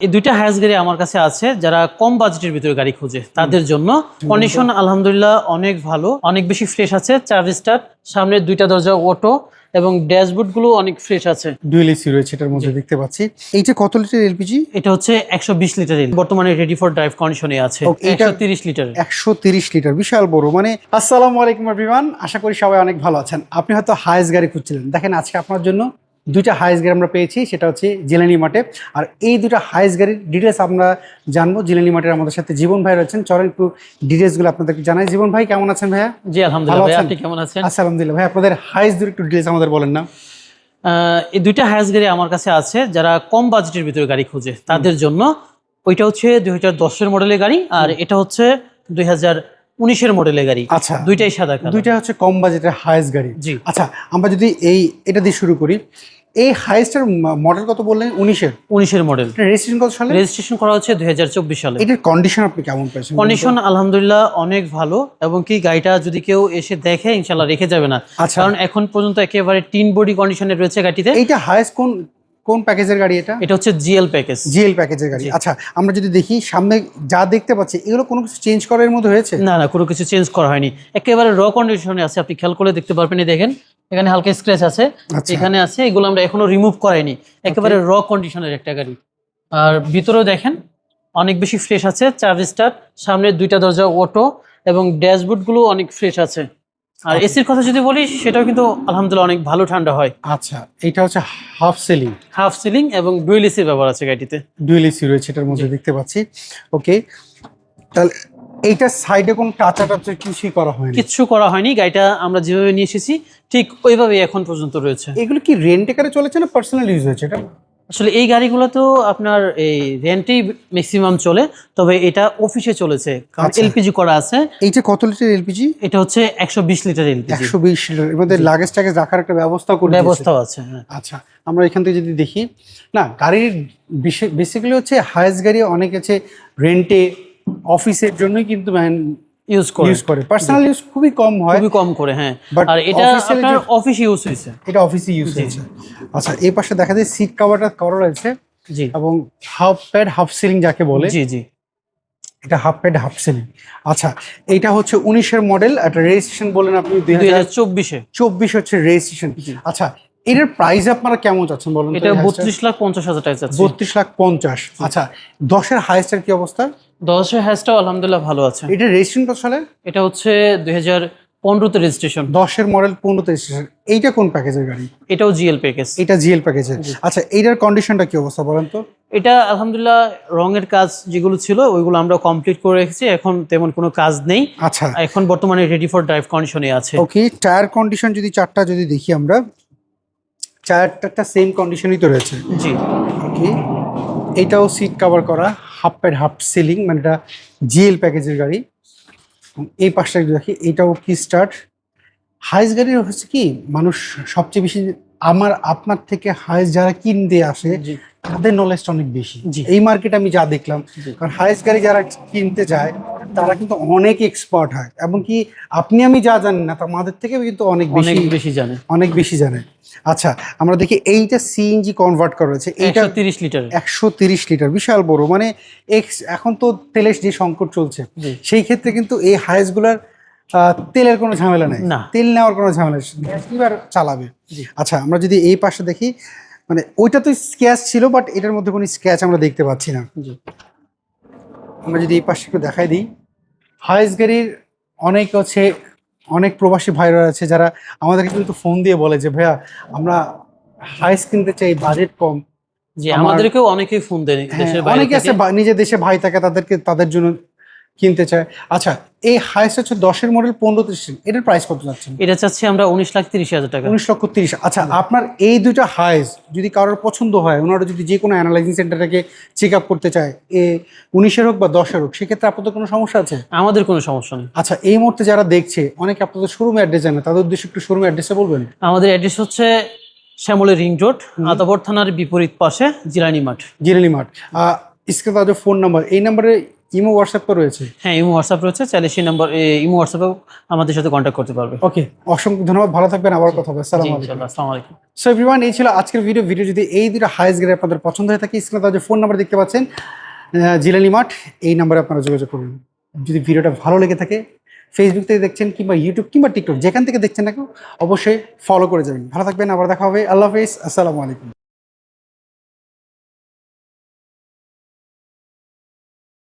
এই দুইটা হায়াস গাড়ি আমার কাছে আছে যারা কম বাজেটের ভিতরে গাড়ি খোঁজে তাদের জন্য। কন্ডিশন আলহামদুলিল্লাহ অনেক ভালো, অনেক বেশি ফ্রেশ আছে। 4 স্টার, সামনে দুইটা দরজা অটো এবং ড্যাশবোর্ড গুলো অনেক ফ্রেশ আছে। ডুয়েল এসি রয়েছে এটার মধ্যে দেখতে পাচ্ছি। এইটা কত লিটার এলপিজি? এটা হচ্ছে 120 লিটার, বর্তমানে রেডি ফর ড্রাইভ কন্ডিশনে আছে। 130 লিটার। 130 লিটার, বিশাল বড়। মানে আসসালামু আলাইকুম এভরিওয়ান, আশা করি সবাই অনেক ভালো আছেন। আপনি হয়তো হায়েস গাড়ি খুঁজছিলেন, দেখেন আজকে আপনার জন্য দুইটা হায়েস গাড়ি আমরা পেয়েছি, সেটা হচ্ছে জিলানি মার্টে। আর এই দুটা হায়েস গাড়ির ডিটেলস আমরা জানবো। জিলানি মার্টের আমাদের সাথে জীবন ভাই রয়েছেন, চলেন একটু ডিটেলসগুলো আপনাদেরকে জানাই। জীবন ভাই কেমন আছেন ভাইয়া? জি আলহামদুলিল্লাহ ভাই, আপনি কেমন আছেন? আলহামদুলিল্লাহ। ভাই আপনাদের হায়েস দুটো একটু ডিটেলস আমাদের বলেন না। এই দুইটা হায়াস গাড়ি আমার কাছে আছে যারা কম বাজেটের ভিতরে গাড়ি খোঁজে তাদের জন্য। ওইটা হচ্ছে 2010-এর মডেলের গাড়ি, আর এটা হচ্ছে 2019-এর মডেলের গাড়ি। আচ্ছা, দুইটাই সাদা কালার। দুইটা হচ্ছে কম বাজেটের হায়েস গাড়ি। জি। আচ্ছা, আমরা যদি এটা দিয়ে শুরু করি, এই হায়েস্টের মডেল কত বললেন? 19-এর মডেল। রেজিস্ট্রেশন কত সালে? রেজিস্ট্রেশন করা হচ্ছে 2024 সালে। এটার কন্ডিশন আপনি কেমন পেয়েছেন? কন্ডিশন আলহামদুলিল্লাহ অনেক ভালো, এবং কি গাড়িটা যদি কেউ এসে দেখে ইনশাল্লাহ রেখে যাবে না। আচ্ছা। কারণ এখন পর্যন্ত একেবারে টিন বডি কন্ডিশনে রয়েছে গাড়িতে। এইটা হায়েস্ট কোন প্যাকেজের গাড়ি এটা? এটা হচ্ছে জিএল প্যাকেজ। জিএল প্যাকেজের গাড়ি। আচ্ছা, আমরা যদি দেখি সামনে যা দেখতে পাচ্ছি, এগুলো কোনো কিছু চেঞ্জ করার মধ্যে হয়েছে? না না, কোনো কিছু চেঞ্জ করা হয়নি, একেবারে র কন্ডিশনে আছে। আপনি খেয়াল করে দেখতে পারবেন, এই দেখেন এখানে হালকা স্ক্র্যাচ আছে, আচ্ছা। এখানে আছে, এগুলো আমরা এখনো রিমুভ করাইনি। একেবারে র কন্ডিশনের একটা গাড়ি। আর ভিতরেও দেখেন অনেক বেশি ফ্রেশ আছে। 4 স্টার, সামনে দুইটা দরজা অটো এবং ড্যাশবোর্ড গুলো অনেক ফ্রেশ আছে। আর এসির কথা যদি বলি, সেটাও কিন্তু আলহামদুলিল্লাহ অনেক ভালো ঠান্ডা হয়। আচ্ছা, এটা হচ্ছে হাফ সিলিং এবং ডুয়েল এসি ব্যবহার আছে গাড়িতে। ডুয়েল এসি রয়েছে এটার মধ্যে দেখতে পাচ্ছি। ওকে, তাহলে এইটার সাইডে কোনো টাচ কিছুই করা হয়নি? কিচ্ছু করা হয়নি, গাড়িটা আমরা যেভাবে নিয়ে এসেছি ঠিক ওইভাবেই এখন পর্যন্ত রয়েছে। এগুলো কি রেন্টে কারে চলেছে না পার্সোনাল ইউজ হয়েছে এটা? আসলে এই গাড়িগুলো তো আপনার এই রেন্টেই ম্যাক্সিমাম চলে, তবে এটা অফিসে চলেছে, কারণ আচ্ছা। এলপিজি করা আছে। এইটা কত লিটার এলপিজি? এটা হচ্ছে 120 লিটার এলপিজি। 120 লিটার। এর মধ্যে লাগেজ টাগেজ রাখার একটা ব্যবস্থাও করে দিয়েছে। ব্যবস্থাও আছে, হ্যাঁ। আচ্ছা, আমরা এখান থেকে যদি দেখি, না গাড়ির বেসিক্যালি হচ্ছে হায়েস্ট গাড়ি অনেক আছে রেন্টে, অফিসের জন্যই কিন্তু ইউজ করে। পার্সোনাল ইউজ খুবই কম হয়, খুবই কম করে, হ্যাঁ। But আর এটা official আপনার যে- অফিস ইউজ হয়েছে। এটা অফিসে ইউজ হয়েছে। আচ্ছা, এই পাশে দেখা যায় সিট কভারটা করা রয়েছে জি এবং হাফ প্যাড হাফ সিলিং যাকে বলে, জি জি। এটা হাফ প্যাড হাফ সিলিং। আচ্ছা, এটা হচ্ছে 19-এর মডেল, একটা রেজিস্ট্রেশন বলেন আপনি 2024-এ। 24 হচ্ছে রেজিস্ট্রেশন। আচ্ছা, এটার প্রাইস আপনারা কেমন চাচ্ছেন বলুন? এটা 32,50,000 টাকা যাচ্ছে। 32,50,000। আচ্ছা, 10-এর হাইয়েস্টের কি অবস্থা? 10-এর হ্যাশটাও আলহামদুলিল্লাহ ভালো আছে। এটা রেজিস্ট্রেশন কত সালে? এটা হচ্ছে 2015-তে রেজিস্ট্রেশন। 10-এর মডেল, 15-তে রেজিস্ট্রেশন। এইটা কোন প্যাকেজের গাড়ি? এটাও জিএল প্যাকেজ। এটা জিএল প্যাকেজের। আচ্ছা, এইটার কন্ডিশনটা কি অবস্থা বলেন তো? এটা আলহামদুলিল্লাহ রঙের কাজ যেগুলো ছিল ওইগুলো আমরা কমপ্লিট করে রেখেছি, এখন তেমন কোনো কাজ নেই। আচ্ছা, এখন বর্তমানে রেডি ফর ড্রাইভ কন্ডিশনে আছে। ওকে, টায়ার কন্ডিশন যদি চারটা যদি দেখি আমরা, চারটা সেম কন্ডিশনই তো রয়েছে। জি। ওকে, এটাও সিট কভার করা, হাফ প্যাড হাফ সিলিং, মানে এটা জিএল প্যাকেজের গাড়ি। এই পাশটা যদি দেখি, এটাও কি স্টার্ট। হাইস গাড়ির হচ্ছে কি, মানুষ সবচেয়ে বেশি আপনার থেকে হাইস যারা কিনতে আসে জি। তাদের নলেজটা অনেক বেশি। জি। এই মার্কেটে আমি যা দেখলাম, কারণ হাইস গাড়ি যারা কিনতে যায় তারা কিন্তু অনেক এক্সপার্ট হয়, এবং কি আপনি আমি যা জানি না আমাদের থেকে কিন্তু অনেক বেশি জানে। অনেক বেশি জানে। আচ্ছা, আমরা দেখি এইটা সিএনজি কনভার্ট করা হয়েছে, এইটা 130 লিটার। 130 লিটার, বিশাল বড়। মানে এখন তো তেলের যে সংকট চলছে, জি। সেই ক্ষেত্রে কিন্তু এই হাইসগুলার তেলের কোনো ঝামেলা নেই, না। তেল নেওয়ার কোনো ঝামেলা নেই, এবার চালাবে। আচ্ছা, আমরা যদি এই পাশে দেখি, মানে ওইটা তো স্ক্র্যাচ ছিল, বাট এটার মধ্যে কোনো স্ক্র্যাচ আমরা দেখতে পাচ্ছি না। জি। আমরা যদি এই পাশে একটু দেখাই দিই, হাইস গাড়ির অনেক প্রবাসী ভাইরা আছে যারা আমাদেরকে কিন্তু ফোন দিয়ে বলে যে ভাইয়া আমরা হাইস কিনতে চাই, বাজেট কম। জি, আমাদেরকেও অনেকেই ফোন দেয় দেশের বাইরে অনেকে আছে থেকে। নিজের দেশে ভাই থাকে, তাদের জন্য কিনতে চায়। আচ্ছা, এই হাইস হচ্ছে 10-এর মডেল, 15-তে, এটার প্রাইস কত যাচ্ছে? এটা চাচ্ছি আমরা 19,30,000 টাকা। 19,30,000। আচ্ছা, আপনার এই দুইটা হাইস যদি কারোর পছন্দ হয়, ওনারা যদি যে কোনো অ্যানালাইজিং সেন্টারটাকে চেক আপ করতে চায়, 19-এর হোক বা 10-এর হোক, সেক্ষেত্রে আপনাদের কোনো সমস্যা আছে? আমাদের কোনো সমস্যা নেই। আচ্ছা, এই মুহূর্তে যারা দেখছে, অনেকে আপনাদের শোরুমে অ্যাড্রেস জানে, তাদের উদ্দেশ্যে একটু শোরুমে অ্যাড্রেসটা বলবেন? আমাদের অ্যাড্রেস হচ্ছে শ্যামলী রিং রোড, আদাবর থানার বিপরীত পাশে জিলানি মাঠ। জিরানি মার্ট। স্ক্রিনে তাদের ফোন নাম্বার, এই নাম্বারে ইমো হোয়াটসঅ্যাপ তো রয়েছে। হ্যাঁ, ইমো হোয়াটসঅ্যাপ রয়েছে, চাইলে সেই নাম্বার ইমো হোয়াটসঅ্যাপেও আমাদের সাথে কন্ট্যাক্ট করতে পারবে। ওকে, অসংখ্য ধন্যবাদ, ভালো থাকবেন, আবার কথা হবে। জি, আসসালামু আলাইকুম। ইনশাআল্লাহ। আসসালামু আলাইকুম। সো এভরিওয়ান, এই ছিল আজকের ভিডিও যদি এই দুটো হাইয়েস্ট গ্রেড আপনাদের পছন্দ হয়ে থাকে, স্ক্রিনে তার যে ফোন নাম্বার দেখতে পাচ্ছেন, জিলানি মার্ট, এই নাম্বারে আপনারা যোগাযোগ করুন। যদি ভিডিওটা ভালো লেগে থাকে, ফেসবুক থেকে দেখছেন কিংবা ইউটিউব কিংবা টিকটক যেখান থেকে দেখছেন না কেউ, অবশ্যই ফলো করে যাবেন। ভালো থাকবেন, আবার দেখা হবে। আল্লাহ হাফেজ, আসসালামু আলাইকুম।